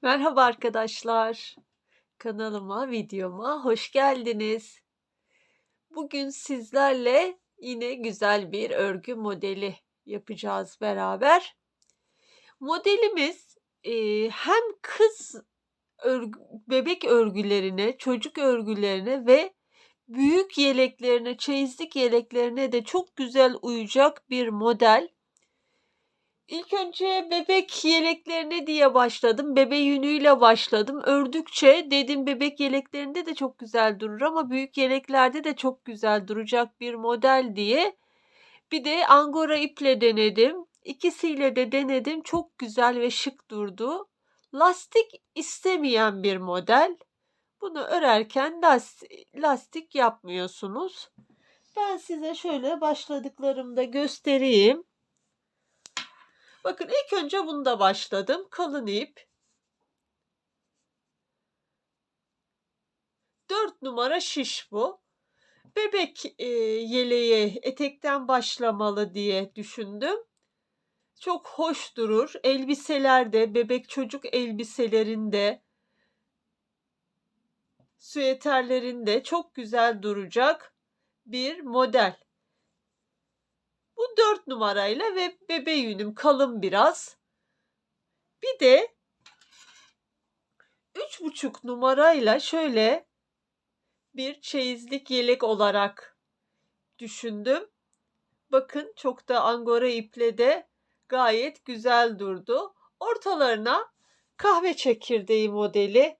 Merhaba arkadaşlar. Kanalıma, videoma hoş geldiniz. Bugün sizlerle yine güzel bir örgü modeli yapacağız beraber. Modelimiz, hem kız bebek örgülerine, çocuk örgülerine ve büyük yeleklerine, çeyizlik yeleklerine de çok güzel uyacak bir model. İlk önce bebek yeleklerine diye başladım. Bebe yünüyle başladım. Ördükçe dedim bebek yeleklerinde de çok güzel durur ama büyük yeleklerde de çok güzel duracak bir model diye. Bir de angora iple denedim. İkisiyle de denedim. Çok güzel ve şık durdu. Lastik istemeyen bir model. Bunu örerken lastik yapmıyorsunuz. Ben size şöyle başladıklarımda göstereyim. Bakın ilk önce bunda başladım. Kalın ip. 4 numara şiş bu. Bebek yeleği etekten başlamalı diye düşündüm. Çok hoş durur. Elbiselerde, bebek çocuk elbiselerinde, süeterlerinde çok güzel duracak bir model. Bu 4 numarayla ve bebe yünüm kalın biraz. Bir de 3,5 numarayla şöyle bir çeyizlik yelek olarak düşündüm. Bakın çok da angora iple de gayet güzel durdu. Ortalarına kahve çekirdeği modeli,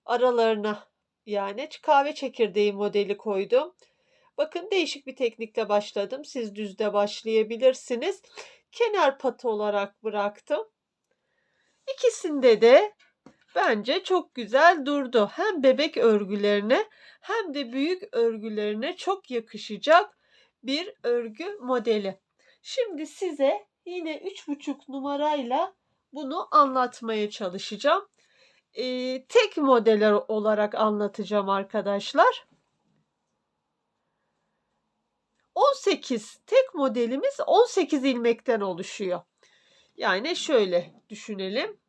aralarına yani kahve çekirdeği modeli koydum. Bakın değişik bir teknikle başladım. Siz düzde başlayabilirsiniz. Kenar patı olarak bıraktım. İkisinde de bence çok güzel durdu. Hem bebek örgülerine hem de büyük örgülerine çok yakışacak bir örgü modeli. Şimdi size yine 3,5 numarayla bunu anlatmaya çalışacağım. Tek model olarak anlatacağım arkadaşlar. 18 tek modelimiz 18 ilmekten oluşuyor. Yani şöyle düşünelim.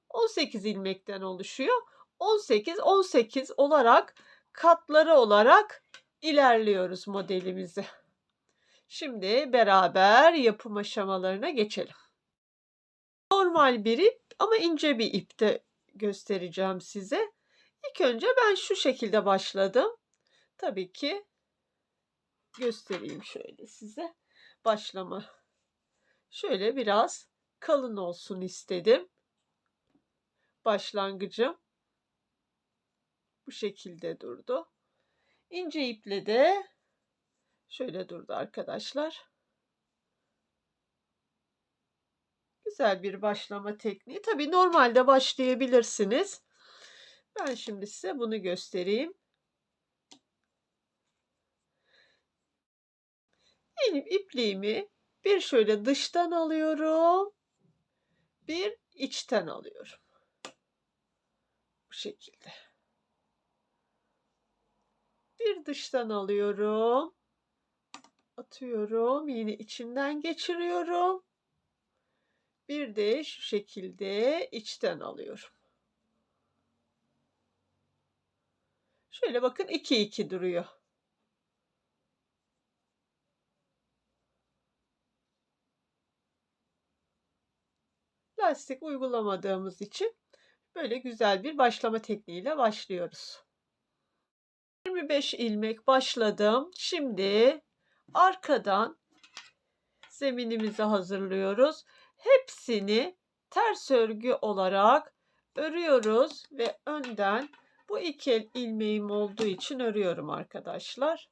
18 ilmekten oluşuyor. 18, 18 olarak katları olarak ilerliyoruz modelimizi. Şimdi beraber yapım aşamalarına geçelim. Normal bir ip ama ince bir ipte göstereceğim size. İlk önce ben şu şekilde başladım. Tabii ki göstereyim şöyle size. Başlama. Şöyle biraz kalın olsun istedim. Başlangıcım bu şekilde durdu. İnce iple de şöyle durdu arkadaşlar. Güzel bir başlama tekniği. Tabii normalde başlayabilirsiniz. Ben şimdi size bunu göstereyim. Benim ipliğimi bir şöyle dıştan alıyorum. Bir içten alıyorum. Bu şekilde. Bir dıştan alıyorum. Atıyorum. Yine içinden geçiriyorum. Bir de şu şekilde içten alıyorum. Şöyle bakın 2-2 duruyor. Lastik uygulamadığımız için böyle güzel bir başlama tekniğiyle başlıyoruz. 25 ilmek başladım. Şimdi arkadan zeminimizi hazırlıyoruz. Hepsini ters örgü olarak örüyoruz ve önden bu iki ilmeğim olduğu için örüyorum arkadaşlar.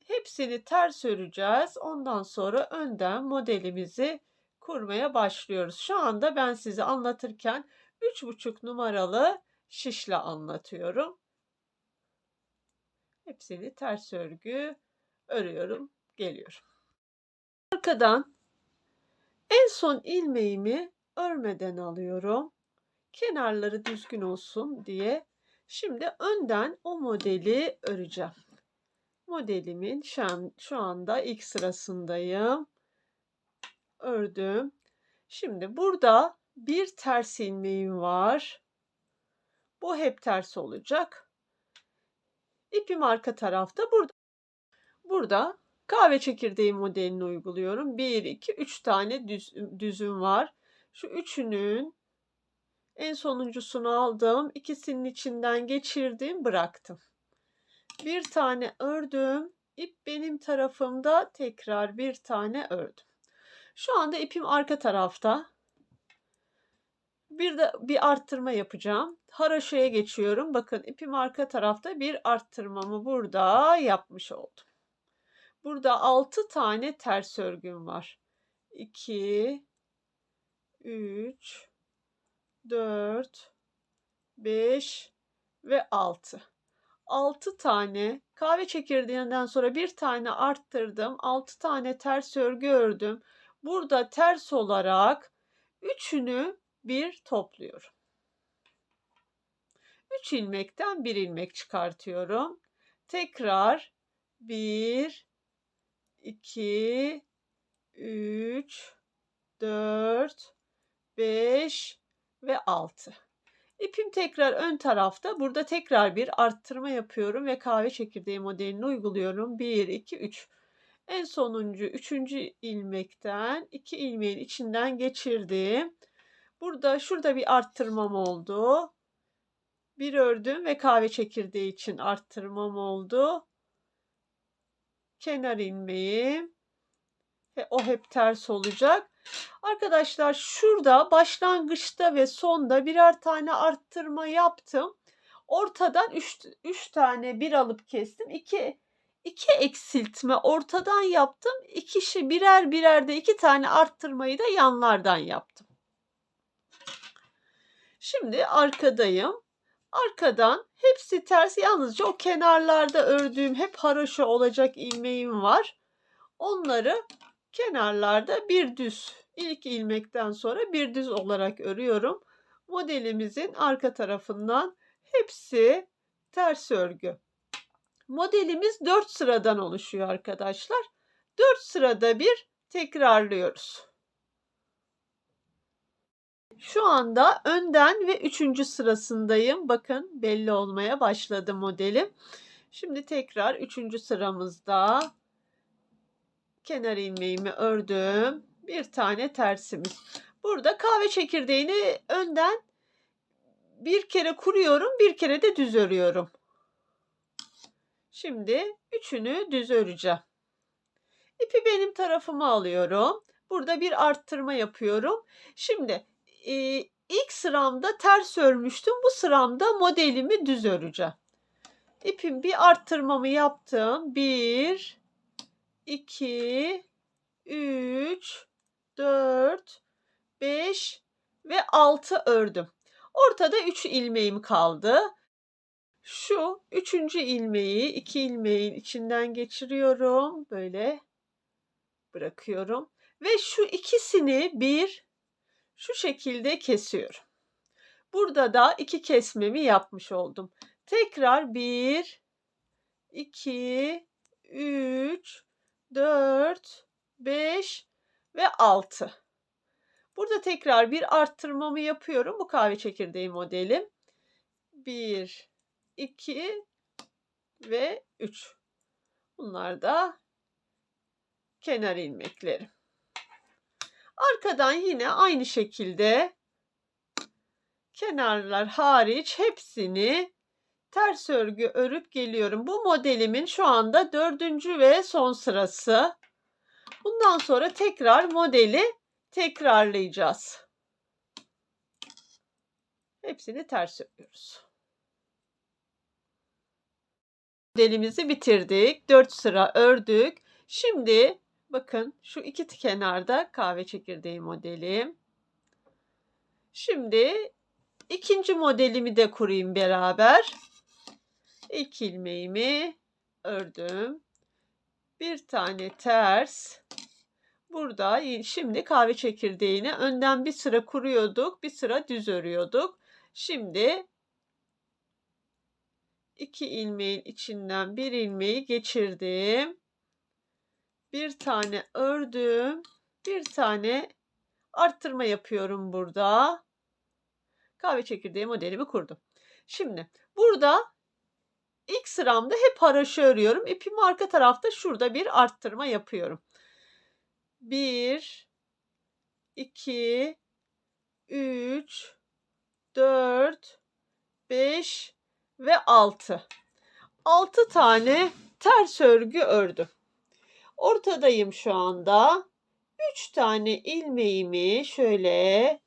Hepsini ters öreceğiz. Ondan sonra önden modelimizi kurmaya başlıyoruz. Şu anda ben size anlatırken 3,5 numaralı şişle anlatıyorum. Hepsini ters örgü örüyorum, geliyorum. Arkadan en son ilmeğimi örmeden alıyorum. Kenarları düzgün olsun diye. Şimdi önden o modeli öreceğim. Modelimin şu anda ilk sırasındayım. Ördüm. Şimdi burada bir ters ilmeğim var. Bu hep ters olacak. İpim arka tarafta. Burada kahve çekirdeği modelini uyguluyorum. 1, 2, 3 tane düzüm var. Şu üçünün en sonuncusunu aldım. İkisinin içinden geçirdim, bıraktım. Bir tane ördüm. İp benim tarafımda, tekrar bir tane ördüm. Şu anda ipim arka tarafta. Bir de bir arttırma yapacağım. Haraşoya geçiyorum. Bakın ipim arka tarafta, bir arttırmamı burada yapmış oldum. Burada 6 tane ters örgüm var. 2, 3, 4, 5 ve 6. 6 tane kahve çekirdeğinden sonra bir tane arttırdım. 6 tane ters örgü ördüm. Burada ters olarak üçünü bir topluyorum. 3 ilmekten bir ilmek çıkartıyorum. Tekrar 1, 2, 3, 4, 5 ve 6. İpim tekrar ön tarafta. Burada tekrar bir arttırma yapıyorum ve kahve çekirdeği modelini uyguluyorum. 1, 2, 3. En sonuncu 3. ilmekten 2 ilmeğin içinden geçirdim. Şurada bir arttırmam oldu. Bir ördüm ve kahve çekirdeği için arttırmam oldu. Kenar ilmeğim. O hep ters olacak. Arkadaşlar şurada başlangıçta ve sonda birer tane arttırma yaptım. Ortadan 3 tane bir alıp kestim. 2 eksiltme ortadan yaptım. Birer de 2 tane arttırmayı da yanlardan yaptım. Şimdi arkadayım. Arkadan hepsi ters, yalnızca o kenarlarda ördüğüm hep haroşa olacak ilmeğim var. Onları kenarlarda bir düz, ilk ilmekten sonra bir düz olarak örüyorum. Modelimizin arka tarafından hepsi ters örgü. Modelimiz 4 sıradan oluşuyor arkadaşlar. 4 sırada bir tekrarlıyoruz. Şu anda önden ve 3. sırasındayım. Bakın belli olmaya başladı modelim. Şimdi tekrar 3. sıramızda kenar ilmeğimi ördüm. Bir tane tersimiz. Burada kahve çekirdeğini önden bir kere kuruyorum, bir kere de düz örüyorum. Şimdi üçünü düz öreceğim. İpi benim tarafıma alıyorum. Burada bir arttırma yapıyorum. Şimdi ilk sıramda ters örmüştüm. Bu sıramda modelimi düz öreceğim. İpim bir arttırmamı yaptım. 1, 2, 3, 4, 5 ve 6 ördüm. Ortada 3 ilmeğim kaldı. Şu 3. ilmeği 2 ilmeğin içinden geçiriyorum. Böyle bırakıyorum. Ve şu ikisini şu şekilde kesiyorum. Burada da 2 kesmemi yapmış oldum. Tekrar 1, 2, 3, 4, 5 ve 6. Burada tekrar bir arttırmamı yapıyorum. Bu kahve çekirdeği modelim. 1, 2 ve 3. Bunlar da kenar ilmeklerim. Arkadan yine aynı şekilde kenarlar hariç hepsini ters örgü örüp geliyorum. Bu modelimin şu anda 4. ve son sırası. Bundan sonra tekrar modeli tekrarlayacağız. Hepsini ters örüyoruz. Modelimizi bitirdik. 4 sıra ördük. Şimdi bakın şu iki kenarda kahve çekirdeği modelim. Şimdi ikinci modelimi de kurayım beraber. İlk ilmeğimi ördüm. Bir tane ters. Burada şimdi kahve çekirdeğini önden bir sıra kuruyorduk, bir sıra düz örüyorduk. Şimdi 2 ilmeğin içinden bir ilmeği geçirdim. Bir tane ördüm. Bir tane Arttırma yapıyorum burada. Kahve çekirdeği modelimi kurdum. Şimdi burada ilk sıramda hep haroşa örüyorum. İpimi arka tarafta şurada bir arttırma yapıyorum. 1, 2, 3, 4, 5 ve 6. 6 tane ters örgü ördüm. Ortadayım şu anda. 3 tane ilmeğimi şöyle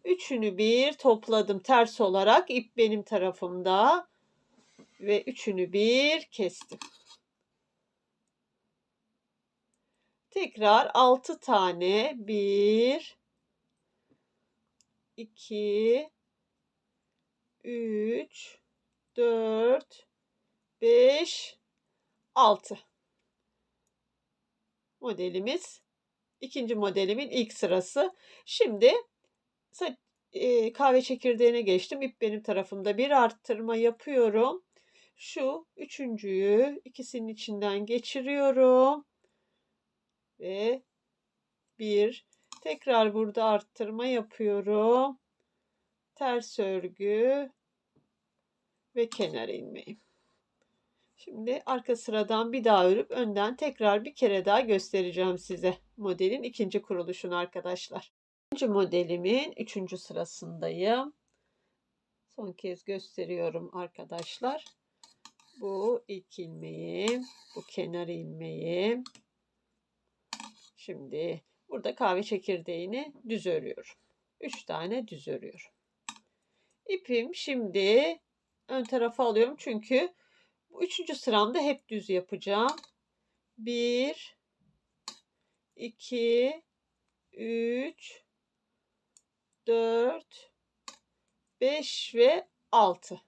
üçünü bir topladım ters olarak. İp benim tarafımda ve üçünü bir kestim. Tekrar 6 tane 1 2 3 4 5 6 modelimiz. İkinci modelimin ilk sırası. Şimdi kahve çekirdeğine geçtim. İp benim tarafımda bir arttırma yapıyorum. Şu üçüncüyü ikisinin içinden geçiriyorum. Ve bir tekrar burada arttırma yapıyorum. Ters örgü ve kenar ilmeği. Şimdi arka sıradan bir daha örüp önden tekrar bir kere daha göstereceğim size modelin ikinci kuruluşunu arkadaşlar. İkinci modelimin üçüncü sırasındayım. Son kez gösteriyorum arkadaşlar. Bu ilk ilmeğim, bu kenar ilmeğim. Şimdi burada kahve çekirdeğini düz örüyorum. 3 tane düz örüyorum. İpim şimdi ön tarafa alıyorum çünkü bu üçüncü sıramda hep düz yapacağım. 1, 2, 3, 4, 5 ve 6.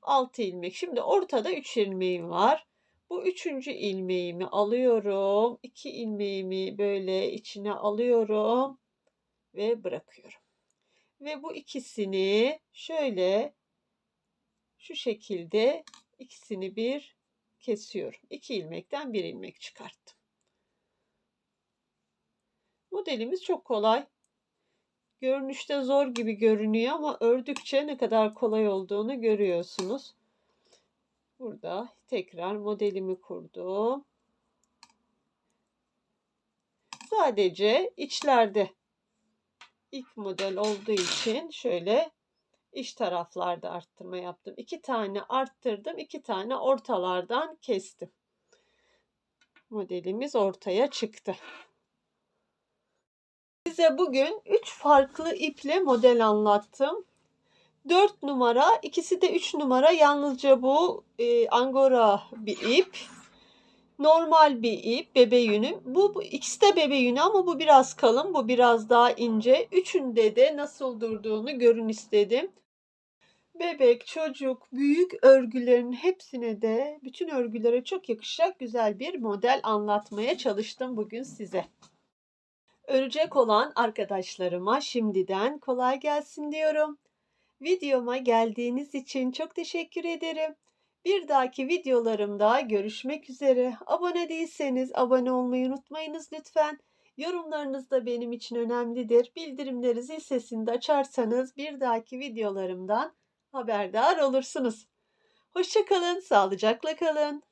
6 ilmek. Şimdi ortada 3 ilmeğim var. Bu üçüncü ilmeğimi alıyorum. 2 ilmeğimi böyle içine alıyorum ve bırakıyorum. Ve bu ikisini şöyle şu şekilde ikisini bir kesiyorum. 2 ilmekten 1 ilmek çıkarttım. Modelimiz çok kolay. Görünüşte zor gibi görünüyor ama ördükçe ne kadar kolay olduğunu görüyorsunuz. Burada tekrar modelimi kurdum. Sadece içlerde ilk model olduğu için şöyle iç taraflarda arttırma yaptım. 2 tane arttırdım, 2 tane ortalardan kestim. Modelimiz ortaya çıktı. Size bugün 3 farklı iple model anlattım. 4 numara, ikisi de 3 numara. Yalnızca bu angora bir ip. Normal bir ip, bebe yünü. Bu ikisi de bebe yünü ama bu biraz kalın, bu biraz daha ince. Üçünde de nasıl durduğunu görün istedim. Bebek, çocuk, büyük örgülerin hepsine de, bütün örgülere çok yakışacak güzel bir model anlatmaya çalıştım bugün size. Örecek olan arkadaşlarıma şimdiden kolay gelsin diyorum. Videoma geldiğiniz için çok teşekkür ederim. Bir dahaki videolarımda görüşmek üzere. Abone değilseniz abone olmayı unutmayınız lütfen. Yorumlarınız da benim için önemlidir. Bildirimleri zil sesini de açarsanız bir dahaki videolarımdan haberdar olursunuz. Hoşça kalın, sağlıcakla kalın.